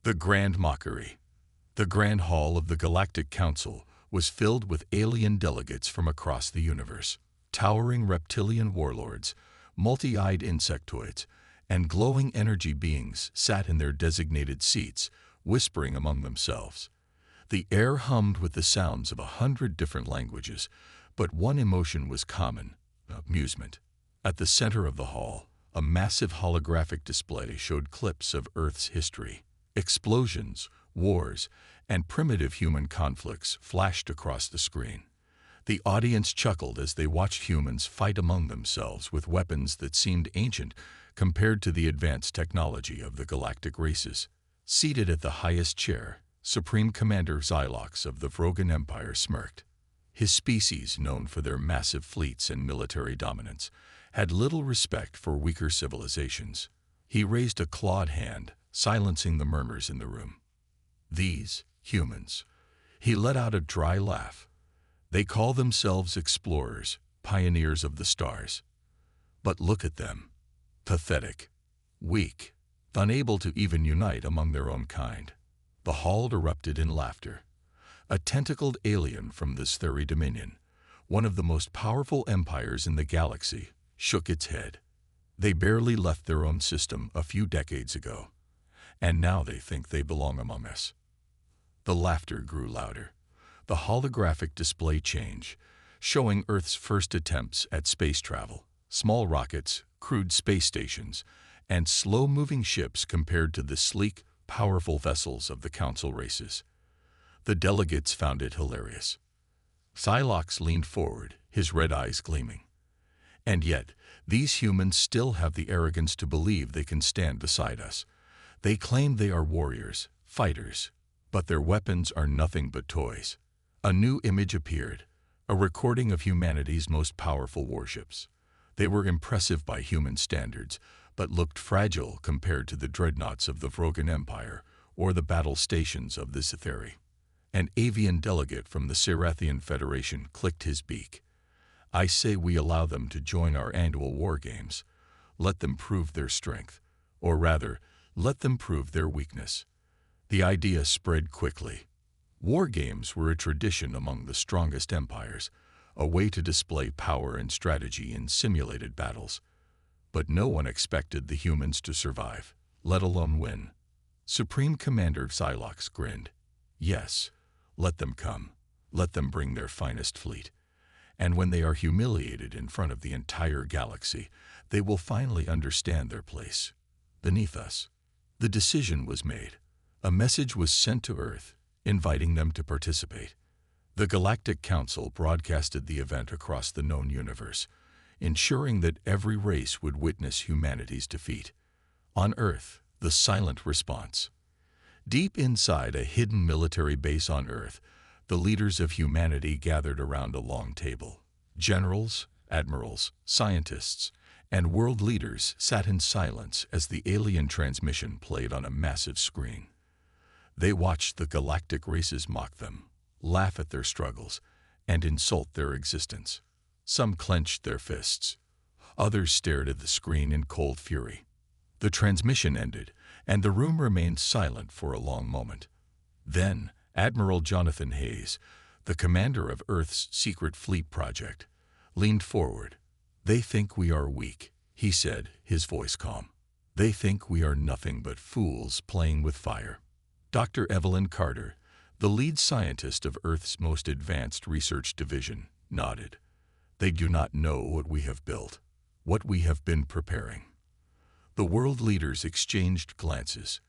The Grand Mockery. The Grand Hall of the Galactic Council was filled with alien delegates from across the universe. Towering reptilian warlords, multi-eyed insectoids, and glowing energy beings sat in their designated seats, whispering among themselves. The air hummed with the sounds of 100 different languages, but one emotion was common: amusement. At the center of the hall, a massive holographic display showed clips of Earth's history. Explosions, wars, and primitive human conflicts flashed across the screen. The audience chuckled as they watched humans fight among themselves with weapons that seemed ancient compared to the advanced technology of the galactic races. Seated at the highest chair, Supreme Commander Xylox of the Vrogan Empire smirked. His species, known for their massive fleets and military dominance, had little respect for weaker civilizations. He raised a clawed hand, silencing the murmurs in the room. These humans. He let out a dry laugh. They call themselves explorers, pioneers of the stars. But look at them. Pathetic, weak, unable to even unite among their own kind. The hall erupted in laughter. A tentacled alien from this Theri Dominion, one of the most powerful empires in the galaxy, shook its head. They barely left their own system a few decades ago, and now they think they belong among us. The laughter grew louder. The holographic display changed, showing Earth's first attempts at space travel, small rockets, crude space stations, and slow-moving ships compared to the sleek, powerful vessels of the Council races. The delegates found it hilarious. Xylox leaned forward, his red eyes gleaming. And yet, these humans still have the arrogance to believe they can stand beside us. They claim they are warriors, fighters, but their weapons are nothing but toys. A new image appeared, a recording of humanity's most powerful warships. They were impressive by human standards, but looked fragile compared to the dreadnoughts of the Vrogan Empire or the battle stations of the Zetheri. An avian delegate from the Serathian Federation clicked his beak. I say we allow them to join our annual war games. Let them prove their strength, or rather, let them prove their weakness. The idea spread quickly. War games were a tradition among the strongest empires, a way to display power and strategy in simulated battles. But no one expected the humans to survive, let alone win. Supreme Commander Xylox grinned. Yes, let them come. Let them bring their finest fleet. And when they are humiliated in front of the entire galaxy, they will finally understand their place beneath us. The decision was made. A message was sent to Earth, inviting them to participate. The Galactic Council broadcasted the event across the known universe, ensuring that every race would witness humanity's defeat. On Earth, the silent response. Deep inside a hidden military base on Earth, the leaders of humanity gathered around a long table. Generals, admirals, scientists, and world leaders sat in silence as the alien transmission played on a massive screen. They watched the galactic races mock them, laugh at their struggles, and insult their existence. Some clenched their fists. Others stared at the screen in cold fury. The transmission ended, and the room remained silent for a long moment. Then, Admiral Jonathan Hayes, the commander of Earth's secret fleet project, leaned forward. They think we are weak, he said, his voice calm. They think we are nothing but fools playing with fire. Dr. Evelyn Carter, the lead scientist of Earth's most advanced research division, nodded. They do not know what we have built, what we have been preparing. The world leaders exchanged glances.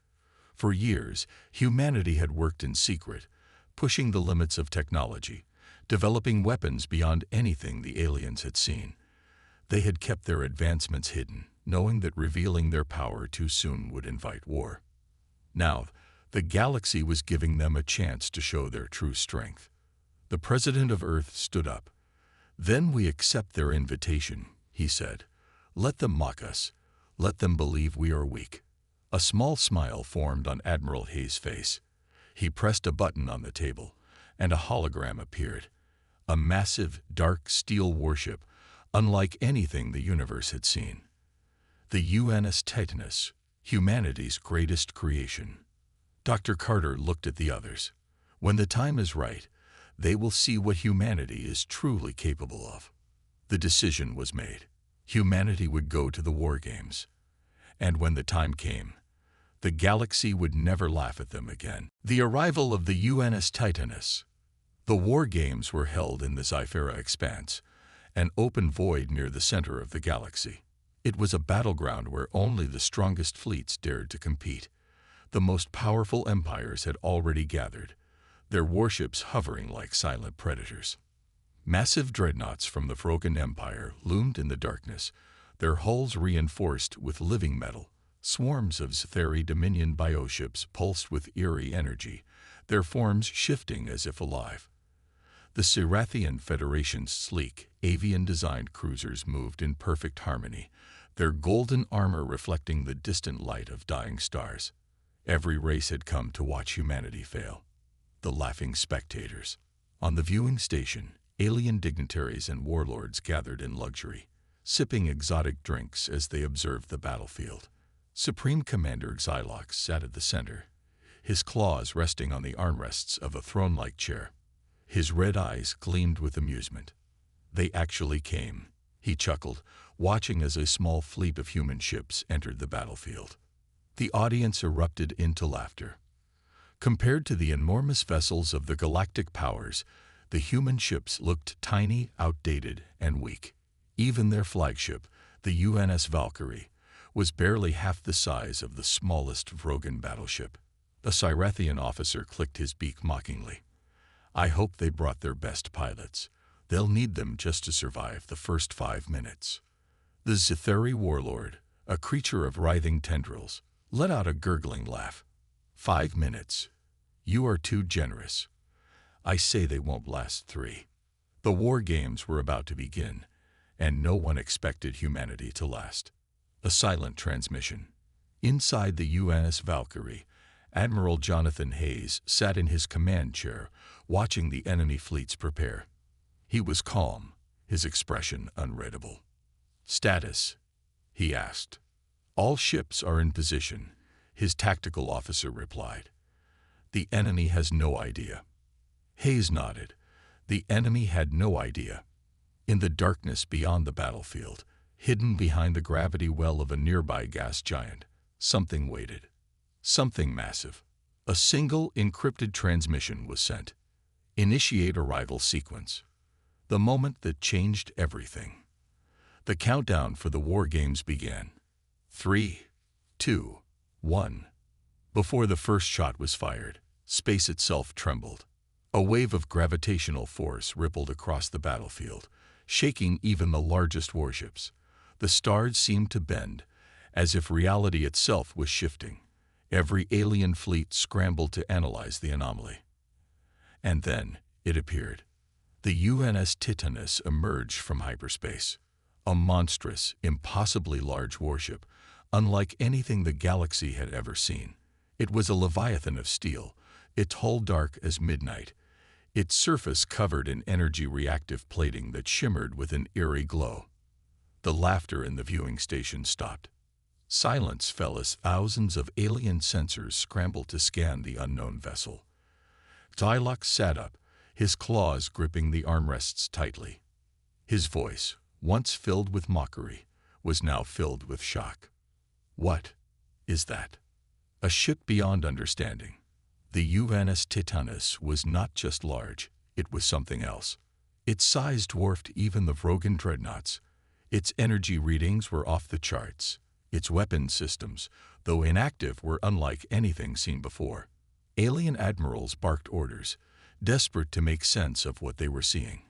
For years, humanity had worked in secret, pushing the limits of technology, developing weapons beyond anything the aliens had seen. They had kept their advancements hidden, knowing that revealing their power too soon would invite war. Now, the galaxy was giving them a chance to show their true strength. The president of Earth stood up. Then we accept their invitation, he said. Let them mock us. Let them believe we are weak. A small smile formed on Admiral Hayes' face. He pressed a button on the table, and a hologram appeared. A massive, dark steel warship, unlike anything the universe had seen. The UNS Titanus, humanity's greatest creation. Dr. Carter looked at the others. When the time is right, they will see what humanity is truly capable of. The decision was made. Humanity would go to the war games. And when the time came, the galaxy would never laugh at them again. The arrival of the UNS Titanus. The war games were held in the Zyphera expanse, an open void near the center of the galaxy. It was a battleground where only the strongest fleets dared to compete. The most powerful empires had already gathered, their warships hovering like silent predators. Massive dreadnoughts from the Vrogan Empire loomed in the darkness, their hulls reinforced with living metal. Swarms of Zetheri Dominion bioships pulsed with eerie energy, their forms shifting as if alive. The Sirathian Federation's sleek, avian-designed cruisers moved in perfect harmony, their golden armor reflecting the distant light of dying stars. Every race had come to watch humanity fail. The laughing spectators. On the viewing station, alien dignitaries and warlords gathered in luxury, sipping exotic drinks as they observed the battlefield. Supreme Commander Xylox sat at the center, his claws resting on the armrests of a throne-like chair. His red eyes gleamed with amusement. They actually came, he chuckled, watching as a small fleet of human ships entered the battlefield. The audience erupted into laughter. Compared to the enormous vessels of the galactic powers, the human ships looked tiny, outdated, and weak. Even their flagship, the UNS Valkyrie, was barely half the size of the smallest Vrogan battleship. A Sirathian officer clicked his beak mockingly. I hope they brought their best pilots. They'll need them just to survive the first 5 minutes. The Zetheri warlord, a creature of writhing tendrils, let out a gurgling laugh. 5 minutes. You are too generous. I say they won't last 3. The war games were about to begin, and no one expected humanity to last. A silent transmission. Inside the UNS Valkyrie, Admiral Jonathan Hayes sat in his command chair, watching the enemy fleets prepare. He was calm, his expression unreadable. Status, he asked. All ships are in position, his tactical officer replied. The enemy has no idea. Hayes nodded. The enemy had no idea. In the darkness beyond the battlefield, hidden behind the gravity well of a nearby gas giant, something waited. Something massive. A single encrypted transmission was sent. Initiate arrival sequence. The moment that changed everything. The countdown for the war games began. 3, 2, 1. Before the first shot was fired, space itself trembled. A wave of gravitational force rippled across the battlefield, shaking even the largest warships. The stars seemed to bend, as if reality itself was shifting. Every alien fleet scrambled to analyze the anomaly. And then it appeared. The UNS Titanus emerged from hyperspace, a monstrous, impossibly large warship, unlike anything the galaxy had ever seen. It was a leviathan of steel, its hull dark as midnight, its surface covered in energy-reactive plating that shimmered with an eerie glow. The laughter in the viewing station stopped. Silence fell as thousands of alien sensors scrambled to scan the unknown vessel. Xylox sat up, his claws gripping the armrests tightly. His voice, once filled with mockery, was now filled with shock. What is that? A ship beyond understanding. The UNS Titanus was not just large, it was something else. Its size dwarfed even the Vrogan dreadnoughts. Its energy readings were off the charts. Its weapon systems, though inactive, were unlike anything seen before. Alien admirals barked orders, desperate to make sense of what they were seeing.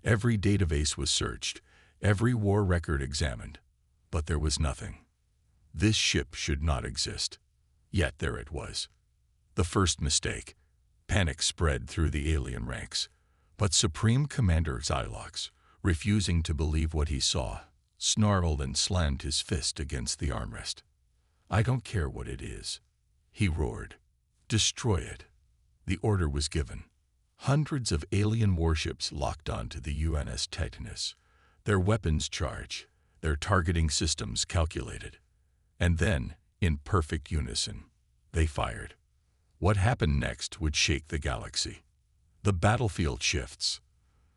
Every database was searched, every war record examined, but there was nothing. This ship should not exist. Yet there it was. The first mistake. Panic spread through the alien ranks. But Supreme Commander Xylox, refusing to believe what he saw, snarled and slammed his fist against the armrest. I don't care what it is, he roared. Destroy it. The order was given. Hundreds of alien warships locked onto the UNS Titanus, their weapons charged, their targeting systems calculated. And then, in perfect unison, they fired. What happened next would shake the galaxy. The battlefield shifts.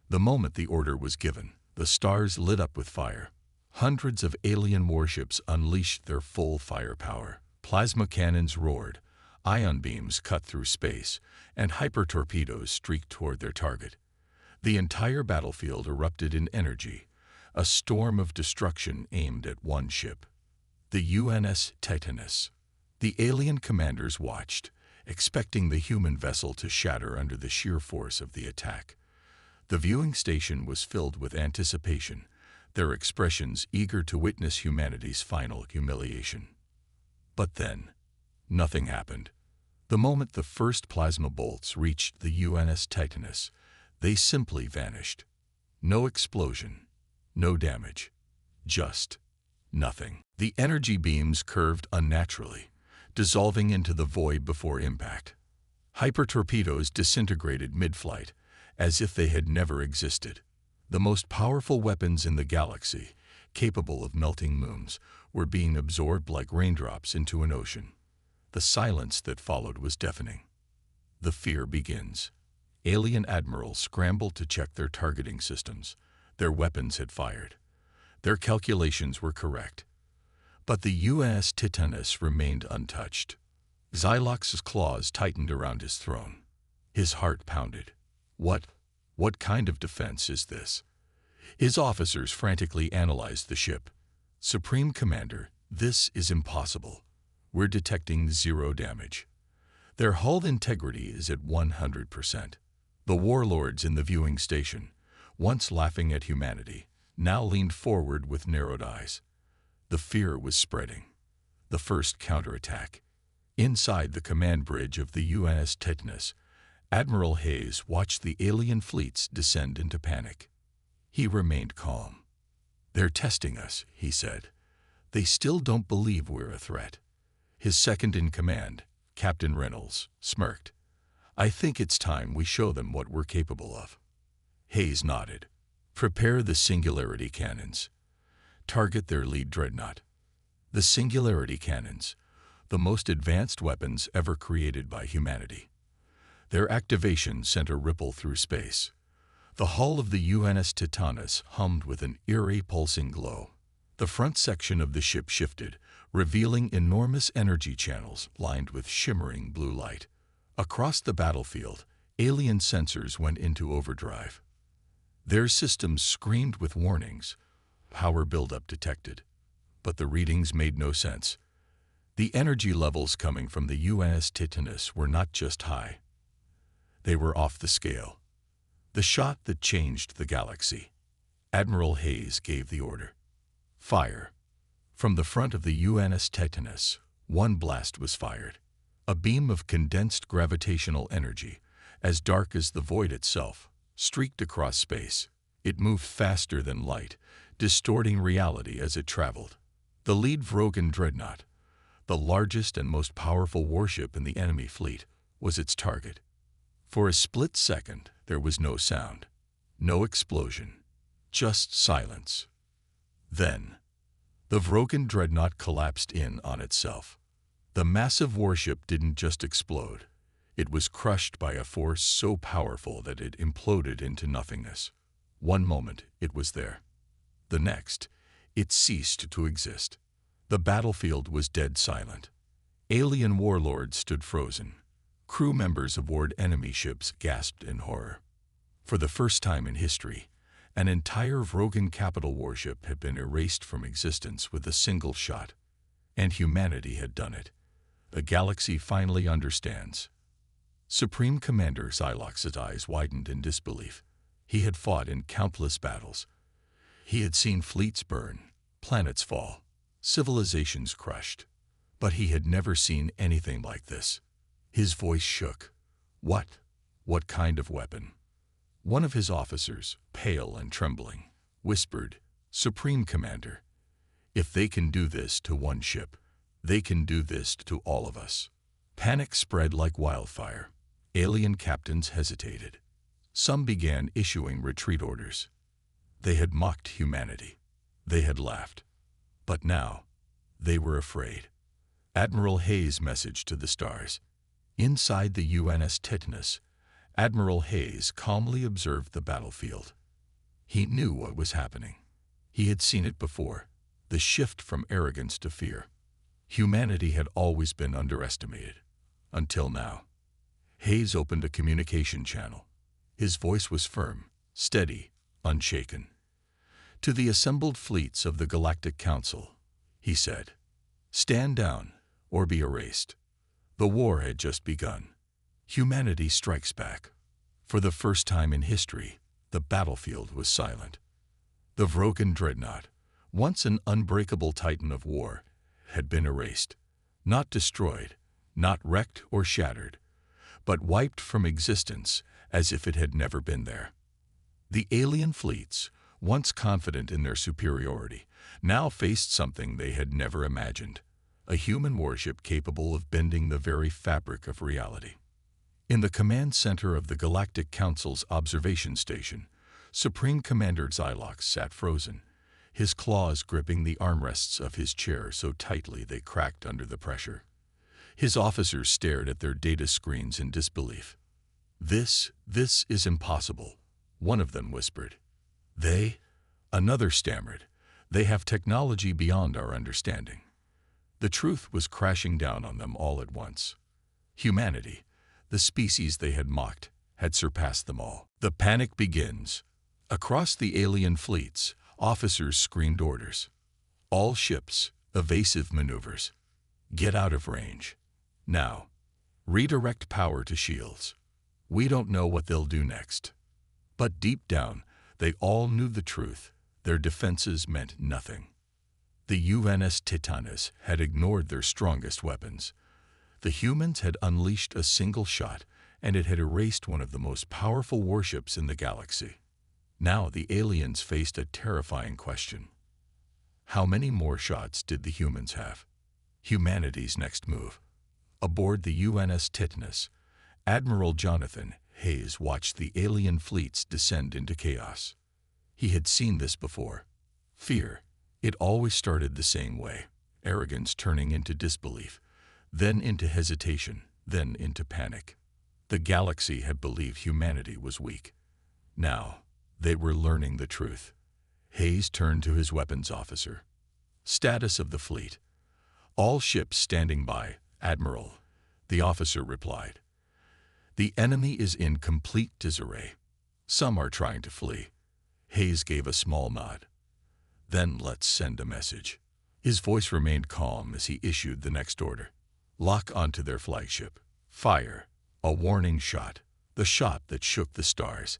The moment the order was given, the stars lit up with fire. Hundreds of alien warships unleashed their full firepower. Plasma cannons roared, ion beams cut through space, and hyper-torpedoes streaked toward their target. The entire battlefield erupted in energy, a storm of destruction aimed at one ship, the UNS Titanus. The alien commanders watched, expecting the human vessel to shatter under the sheer force of the attack. The viewing station was filled with anticipation, their expressions eager to witness humanity's final humiliation. But then, nothing happened. The moment the first plasma bolts reached the UNS Titanus, they simply vanished. No explosion, no damage, just nothing. The energy beams curved unnaturally, dissolving into the void before impact. Hyper-torpedoes disintegrated mid-flight, as if they had never existed. The most powerful weapons in the galaxy, capable of melting moons, were being absorbed like raindrops into an ocean. The silence that followed was deafening. The fear begins. Alien admirals scrambled to check their targeting systems. Their weapons had fired. Their calculations were correct. But the UNS Titanus remained untouched. Xylox's claws tightened around his throne. His heart pounded. What kind of defense is this? His officers frantically analyzed the ship. Supreme Commander, this is impossible. We're detecting 0 damage. Their hull integrity is at 100%. The warlords in the viewing station, once laughing at humanity, now leaned forward with narrowed eyes. The fear was spreading. The first counterattack. Inside the command bridge of the UNS Titanus, Admiral Hayes watched the alien fleets descend into panic. He remained calm. "They're testing us," he said. "They still don't believe we're a threat." His second-in-command, Captain Reynolds, smirked. "I think it's time we show them what we're capable of." Hayes nodded. "Prepare the singularity cannons. Target their lead dreadnought." The singularity cannons, the most advanced weapons ever created by humanity. Their activation sent a ripple through space. The hull of the UNS Titanus hummed with an eerie pulsing glow. The front section of the ship shifted, revealing enormous energy channels lined with shimmering blue light. Across the battlefield, alien sensors went into overdrive. Their systems screamed with warnings. Power buildup detected. But the readings made no sense. The energy levels coming from the UNS Titanus were not just high. They were off the scale. The shot that changed the galaxy. Admiral Hayes gave the order. Fire. From the front of the UNS Titanus, one blast was fired. A beam of condensed gravitational energy, as dark as the void itself, streaked across space. It moved faster than light, distorting reality as it traveled. The lead Vrogan dreadnought, the largest and most powerful warship in the enemy fleet, was its target. For a split second, there was no sound, no explosion, just silence. Then, the Vrogan dreadnought collapsed in on itself. The massive warship didn't just explode. It was crushed by a force so powerful that it imploded into nothingness. One moment, it was there. The next, it ceased to exist. The battlefield was dead silent. Alien warlords stood frozen. Crew members aboard enemy ships gasped in horror. For the first time in history, an entire Vrogan capital warship had been erased from existence with a single shot. And humanity had done it. The galaxy finally understands. Supreme Commander Xylox's eyes widened in disbelief. He had fought in countless battles. He had seen fleets burn, planets fall, civilizations crushed. But he had never seen anything like this. His voice shook. What kind of weapon? One of his officers, pale and trembling, whispered, "Supreme Commander, if they can do this to one ship, they can do this to all of us." Panic spread like wildfire. Alien captains hesitated. Some began issuing retreat orders. They had mocked humanity. They had laughed. But now, they were afraid. Admiral Hayes' message to the stars. Inside the UNS Titanus, Admiral Hayes calmly observed the battlefield. He knew what was happening. He had seen it before, the shift from arrogance to fear. Humanity had always been underestimated, until now. Hayes opened a communication channel. His voice was firm, steady, unshaken. To the assembled fleets of the Galactic Council, he said, "Stand down or be erased." The war had just begun. Humanity strikes back. For the first time in history, the battlefield was silent. The Vrogan dreadnought, once an unbreakable titan of war, had been erased, not destroyed, not wrecked or shattered, but wiped from existence as if it had never been there. The alien fleets, once confident in their superiority, now faced something they had never imagined, a human warship capable of bending the very fabric of reality. In the command center of the Galactic Council's observation station, Supreme Commander Xylox sat frozen, his claws gripping the armrests of his chair so tightly they cracked under the pressure. His officers stared at their data screens in disbelief. This is impossible," one of them whispered. Another stammered, "They have technology beyond our understanding." The truth was crashing down on them all at once. Humanity, the species they had mocked, had surpassed them all. The panic begins. Across the alien fleets, officers screamed orders. All ships, evasive maneuvers. Get out of range. Now. Redirect power to shields. We don't know what they'll do next. But deep down, they all knew the truth. Their defenses meant nothing. The UNS Titanus had ignored their strongest weapons. The humans had unleashed a single shot, and it had erased one of the most powerful warships in the galaxy. Now the aliens faced a terrifying question. How many more shots did the humans have? Humanity's next move. Aboard the UNS Titanus, Admiral Jonathan Hayes watched the alien fleets descend into chaos. He had seen this before. Fear. It always started the same way. Arrogance turning into disbelief, then into hesitation, then into panic. The galaxy had believed humanity was weak. Now, they were learning the truth. Hayes turned to his weapons officer. "Status of the fleet." "All ships standing by, Admiral," the officer replied. "The enemy is in complete disarray. Some are trying to flee." Hayes gave a small nod. "Then let's send a message." His voice remained calm as he issued the next order. "Lock onto their flagship. Fire." A warning shot, the shot that shook the stars.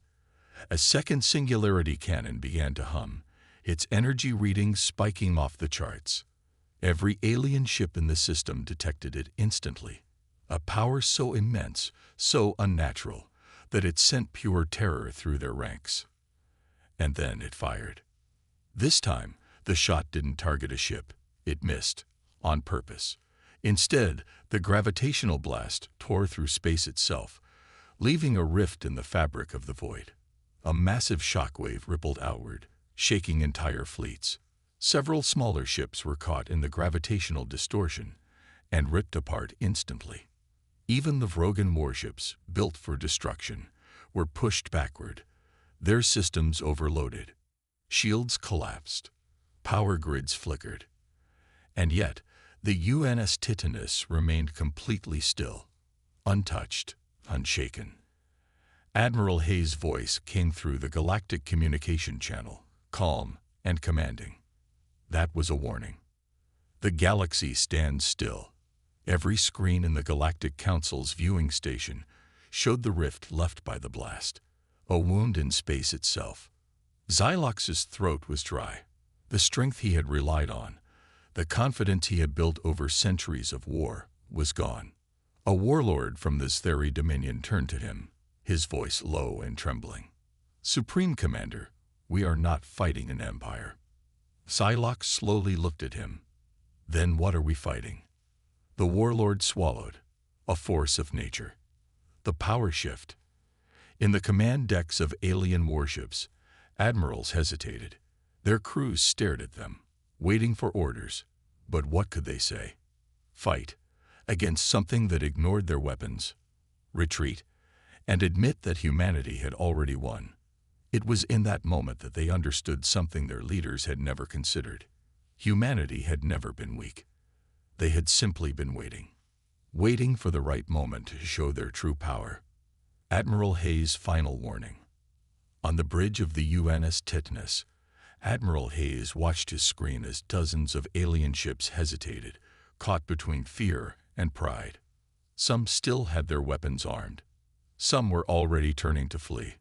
A second singularity cannon began to hum, its energy readings spiking off the charts. Every alien ship in the system detected it instantly. A power so immense, so unnatural, that it sent pure terror through their ranks. And then it fired. This time, the shot didn't target a ship. It missed, on purpose. Instead, the gravitational blast tore through space itself, leaving a rift in the fabric of the void. A massive shockwave rippled outward, shaking entire fleets. Several smaller ships were caught in the gravitational distortion and ripped apart instantly. Even the Vrogan warships, built for destruction, were pushed backward, their systems overloaded. Shields collapsed. Power grids flickered. And yet, the UNS Titanus remained completely still, untouched, unshaken. Admiral Hayes' voice came through the galactic communication channel, calm and commanding. That was a warning. The galaxy stands still. Every screen in the Galactic Council's viewing station showed the rift left by the blast, a wound in space itself. Xylox's throat was dry. The strength he had relied on, the confidence he had built over centuries of war, was gone. A warlord from the Ztheri Dominion turned to him, his voice low and trembling. "Supreme Commander, we are not fighting an empire." Xylox slowly looked at him. "Then what are we fighting?" The warlord swallowed. "A force of nature. The power shift." In the command decks of alien warships, admirals hesitated. Their crews stared at them, waiting for orders. But what could they say? Fight. against something that ignored their weapons, retreat, and admit that humanity had already won. It was in that moment that they understood something their leaders had never considered. Humanity had never been weak. They had simply been waiting for the right moment to show their true power. Admiral Hayes' final warning. On the bridge of the UNS Titanus, Admiral Hayes watched his screen as dozens of alien ships hesitated, caught between fear and pride. Some still had their weapons armed. Some were already turning to flee.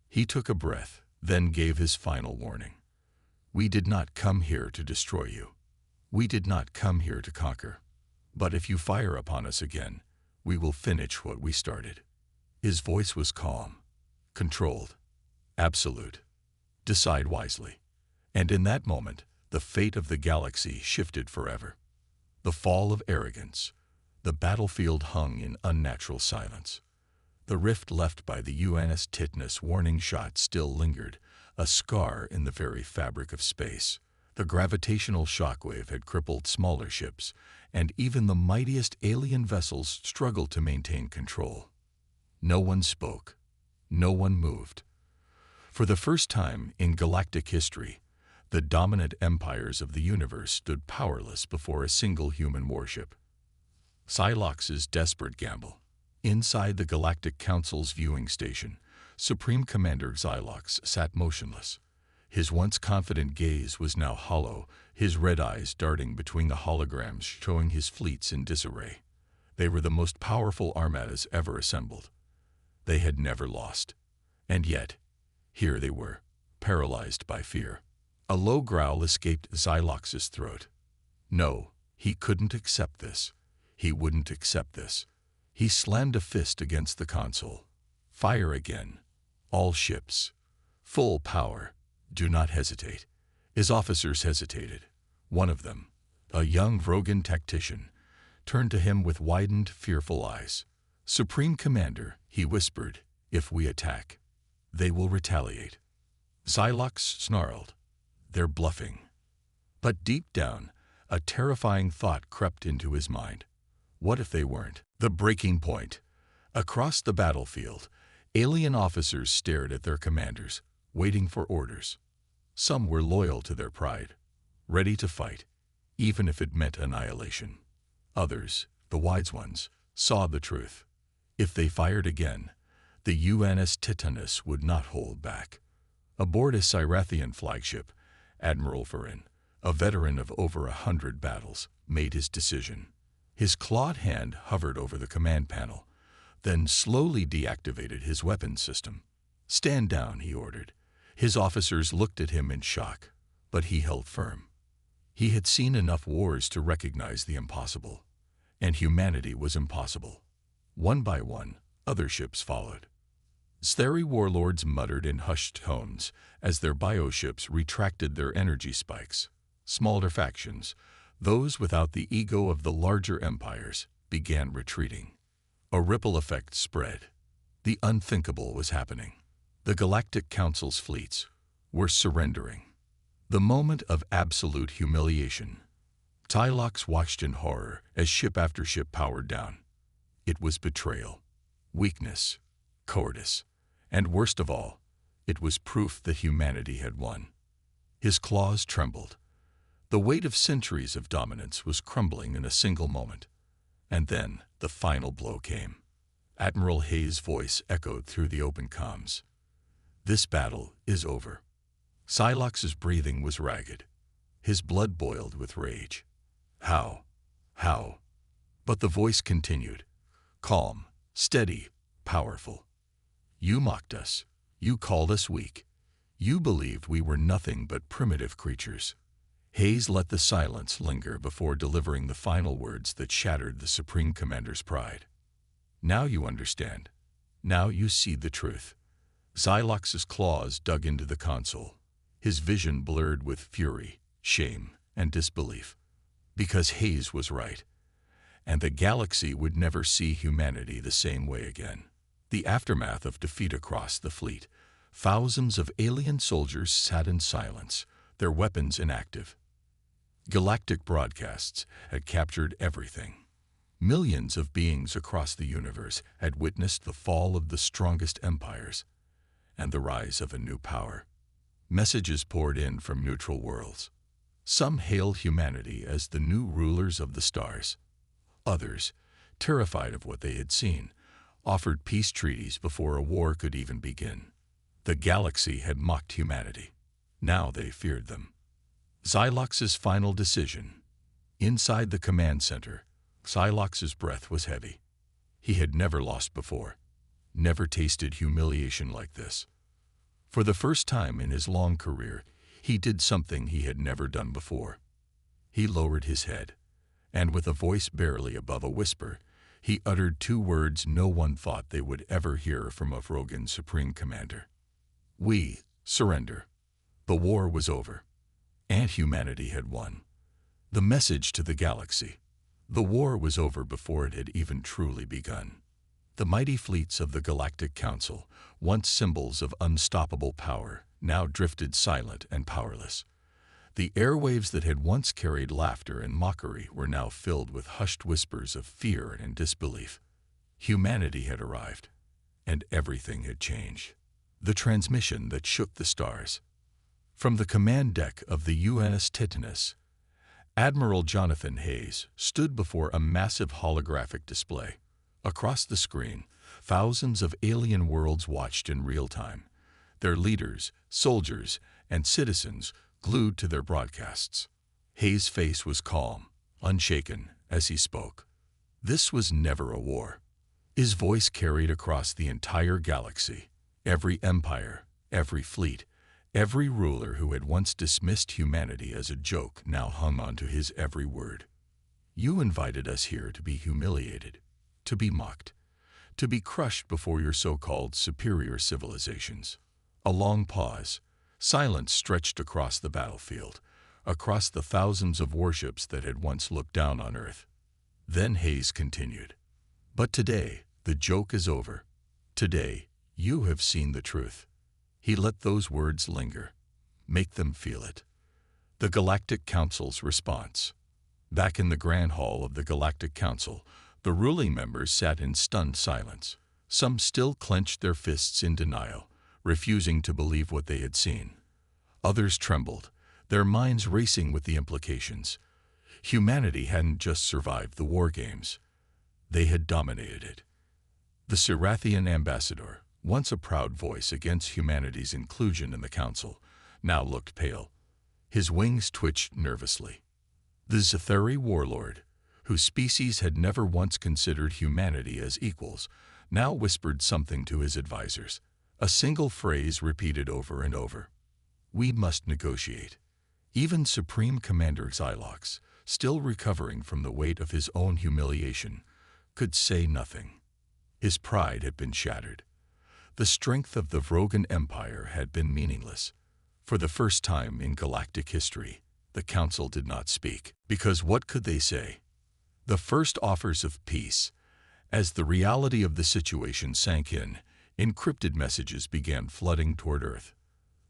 He took a breath, then gave his final warning. We did not come here to destroy you. We did not come here to conquer. But if you fire upon us again, we will finish what we started. His voice was calm, controlled, absolute. Decide wisely. And in that moment, the fate of the galaxy shifted forever. The fall of arrogance. The battlefield hung in unnatural silence. The rift left by the UNS Titanus warning shot still lingered, a scar in the very fabric of space. The gravitational shockwave had crippled smaller ships, and even the mightiest alien vessels struggled to maintain control. No one spoke. No one moved. For the first time in galactic history, the dominant empires of the universe stood powerless before a single human warship. Psylocke's desperate gamble. Inside the Galactic Council's viewing station, Supreme Commander Psylocke sat motionless. His once confident gaze was now hollow, his red eyes darting between the holograms showing his fleets in disarray. They were the most powerful armadas ever assembled. They had never lost. And yet, here they were, paralyzed by fear. A low growl escaped Psylocke's throat. No, he couldn't accept this. He wouldn't accept this. He slammed a fist against the console. Fire again. All ships. Full power. Do not hesitate. His officers hesitated. One of them, a young Vrogan tactician, turned to him with widened, fearful eyes. Supreme Commander, he whispered, if we attack, they will retaliate. Psylocke snarled. They're bluffing. But deep down, a terrifying thought crept into his mind. What if they weren't? The breaking point. Across the battlefield, alien officers stared at their commanders, waiting for orders. Some were loyal to their pride, ready to fight, even if it meant annihilation. Others, the wise ones, saw the truth. If they fired again, the UNS Titanus would not hold back. Aboard a Cyrathian flagship, Admiral Varin, a veteran of over 100 battles, made his decision. His clawed hand hovered over the command panel, then slowly deactivated his weapons system. Stand down, he ordered. His officers looked at him in shock, but he held firm. He had seen enough wars to recognize the impossible, and humanity was impossible. One by one, other ships followed. Steri warlords muttered in hushed tones as their bioships retracted their energy spikes. Smaller factions, those without the ego of the larger empires, began retreating. A ripple effect spread. The unthinkable was happening. The Galactic Council's fleets were surrendering. The moment of absolute humiliation. Psylocke watched in horror as ship after ship powered down. It was betrayal, weakness, cowardice, and worst of all, it was proof that humanity had won. His claws trembled. The weight of centuries of dominance was crumbling in a single moment. And then the final blow came. Admiral Hayes' voice echoed through the open comms. This battle is over. Psylocke's breathing was ragged. His blood boiled with rage. How? How? But the voice continued. Calm, steady, powerful. You mocked us. You called us weak. You believed we were nothing but primitive creatures. Hayes let the silence linger before delivering the final words that shattered the Supreme Commander's pride. Now you understand. Now you see the truth. Psylocke's claws dug into the console, his vision blurred with fury, shame, and disbelief. Because Hayes was right, and the galaxy would never see humanity the same way again. The aftermath of defeat across the fleet, thousands of alien soldiers sat in silence, their weapons inactive. Galactic broadcasts had captured everything. Millions of beings across the universe had witnessed the fall of the strongest empires and the rise of a new power. Messages poured in from neutral worlds. Some hailed humanity as the new rulers of the stars. Others, terrified of what they had seen, offered peace treaties before a war could even begin. The galaxy had mocked humanity. Now they feared them. Xylox's final decision. Inside the command center, Xylox's breath was heavy. He had never lost before, never tasted humiliation like this. For the first time in his long career, he did something he had never done before. He lowered his head, and with a voice barely above a whisper, he uttered two words no one thought they would ever hear from a Vrogan Supreme Commander. We surrender. The war was over, and humanity had won. The message to the galaxy. The war was over before it had even truly begun. The mighty fleets of the Galactic Council, once symbols of unstoppable power, now drifted silent and powerless. The airwaves that had once carried laughter and mockery were now filled with hushed whispers of fear and disbelief. Humanity had arrived, and everything had changed. The transmission that shook the stars. From the command deck of the UNS Titanus, Admiral Jonathan Hayes stood before a massive holographic display. Across the screen, thousands of alien worlds watched in real time, their leaders, soldiers, and citizens glued to their broadcasts. Hayes' face was calm, unshaken, as he spoke. This was never a war. His voice carried across the entire galaxy. Every empire, every fleet, every ruler who had once dismissed humanity as a joke now hung onto his every word. You invited us here to be humiliated, to be mocked, to be crushed before your so-called superior civilizations. A long pause. Silence stretched across the battlefield, across the thousands of warships that had once looked down on Earth. Then Hayes continued. But today, the joke is over. Today, you have seen the truth. He let those words linger. Make them feel it. The Galactic Council's response. Back in the Grand Hall of the Galactic Council, the ruling members sat in stunned silence. Some still clenched their fists in denial, refusing to believe what they had seen. Others trembled, their minds racing with the implications. Humanity hadn't just survived the war games. They had dominated it. The Sirathian ambassador, once a proud voice against humanity's inclusion in the council, now looked pale. His wings twitched nervously. The Zetheri warlord, whose species had never once considered humanity as equals, now whispered something to his advisors. A single phrase repeated over and over. We must negotiate. Even Supreme Commander Xylox, still recovering from the weight of his own humiliation, could say nothing. His pride had been shattered. The strength of the Vrogan Empire had been meaningless. For the first time in galactic history, the Council did not speak, because what could they say? The first offers of peace. As the reality of the situation sank in, encrypted messages began flooding toward Earth.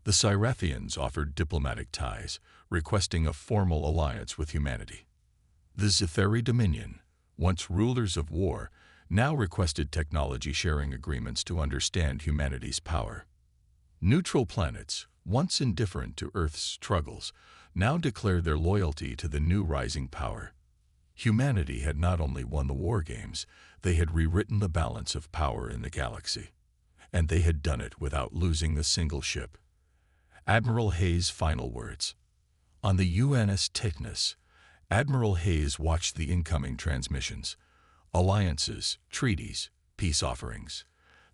The Sirathians offered diplomatic ties, requesting a formal alliance with humanity. The Zetheri Dominion, once rulers of war, now requested technology-sharing agreements to understand humanity's power. Neutral planets, once indifferent to Earth's struggles, now declared their loyalty to the new rising power. Humanity had not only won the war games, they had rewritten the balance of power in the galaxy. And they had done it without losing a single ship. Admiral Hayes' final words. On the UNS Titanus, Admiral Hayes watched the incoming transmissions. Alliances, treaties, peace offerings.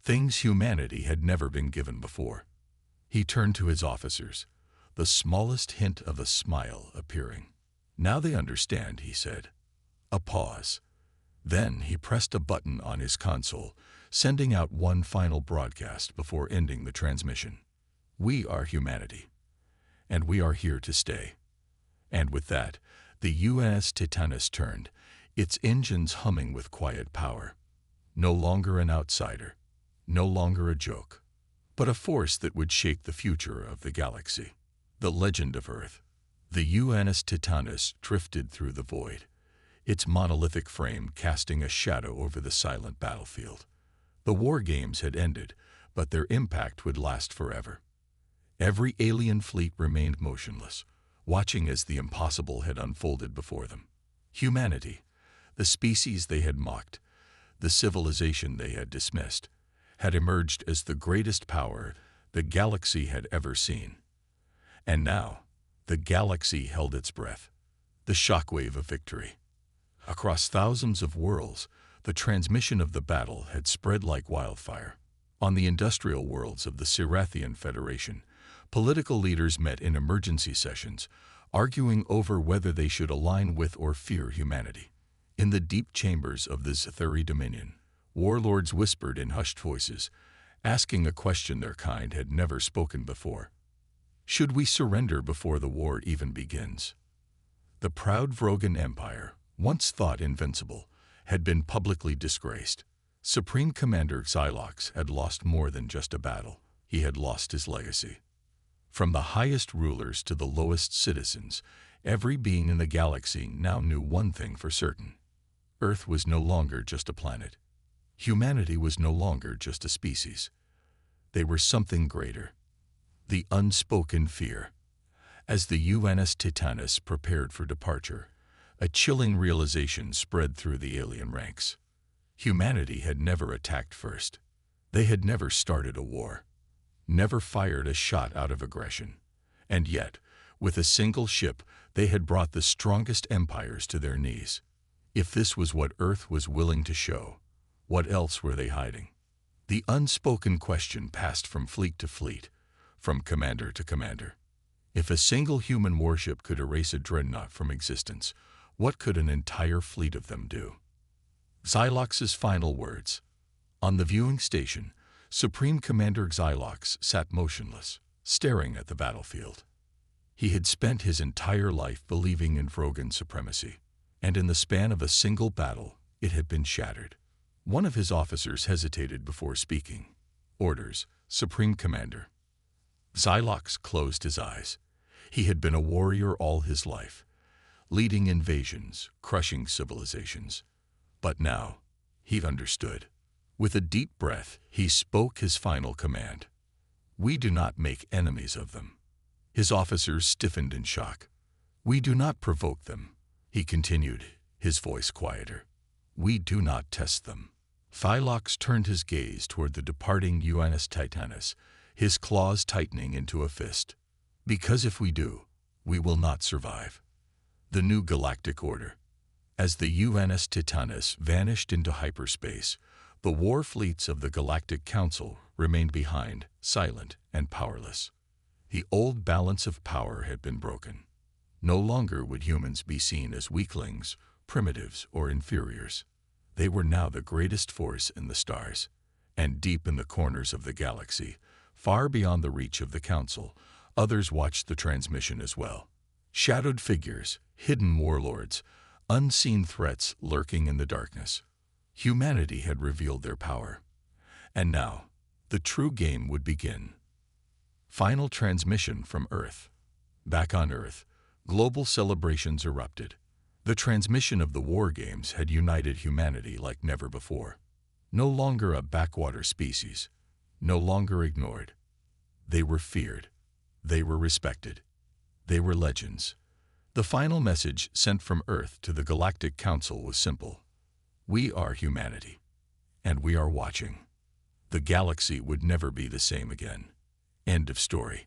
Things humanity had never been given before. He turned to his officers, the smallest hint of a smile appearing. Now they understand, he said. A pause. Then he pressed a button on his console, sending out one final broadcast before ending the transmission. We are humanity, and we are here to stay. And with that, the UNS Titanus turned, its engines humming with quiet power. No longer an outsider, no longer a joke, but a force that would shape the future of the galaxy. The legend of Earth. The UNS Titanus drifted through the void, its monolithic frame casting a shadow over the silent battlefield. The war games had ended, but their impact would last forever. Every alien fleet remained motionless, watching as the impossible had unfolded before them. Humanity, the species they had mocked, the civilization they had dismissed, had emerged as the greatest power the galaxy had ever seen. And now, the galaxy held its breath, the shockwave of victory. Across thousands of worlds, the transmission of the battle had spread like wildfire. On the industrial worlds of the Sirathian Federation, political leaders met in emergency sessions, arguing over whether they should align with or fear humanity. In the deep chambers of the Zetheri Dominion, warlords whispered in hushed voices, asking a question their kind had never spoken before. Should we surrender before the war even begins? The proud Vrogan Empire, once thought invincible, had been publicly disgraced. Supreme Commander Xylox had lost more than just a battle. He had lost his legacy. From the highest rulers to the lowest citizens, every being in the galaxy now knew one thing for certain. Earth was no longer just a planet. Humanity was no longer just a species. They were something greater. The unspoken fear. As the UNS Titanus prepared for departure, a chilling realization spread through the alien ranks. Humanity had never attacked first. They had never started a war, never fired a shot out of aggression. And yet, with a single ship, they had brought the strongest empires to their knees. If this was what Earth was willing to show, what else were they hiding? The unspoken question passed from fleet to fleet, from commander to commander. If a single human warship could erase a dreadnought from existence, what could an entire fleet of them do? Xylox's final words. On the viewing station, Supreme Commander Xylox sat motionless, staring at the battlefield. He had spent his entire life believing in Vrogan supremacy, and in the span of a single battle, it had been shattered. One of his officers hesitated before speaking. Orders, Supreme Commander. Xylox closed his eyes. He had been a warrior all his life, leading invasions, crushing civilizations. But now, he understood. With a deep breath, he spoke his final command. We do not make enemies of them. His officers stiffened in shock. We do not provoke them, he continued, his voice quieter. We do not test them. Xylox turned his gaze toward the departing UNS Titanus, his claws tightening into a fist. Because if we do, we will not survive. The new galactic order. As the UNS Titanus vanished into hyperspace, the war fleets of the Galactic Council remained behind, silent and powerless. The old balance of power had been broken. No longer would humans be seen as weaklings, primitives, or inferiors. They were now the greatest force in the stars. And deep in the corners of the galaxy, far beyond the reach of the Council, others watched the transmission as well. Shadowed figures, hidden warlords, unseen threats lurking in the darkness. Humanity had revealed their power. And now, the true game would begin. Final transmission from Earth. Back on Earth, global celebrations erupted. The transmission of the war games had united humanity like never before. No longer a backwater species, no longer ignored. They were feared. They were respected. They were legends. The final message sent from Earth to the Galactic Council was simple. We are humanity, and we are watching. The galaxy would never be the same again. End of story.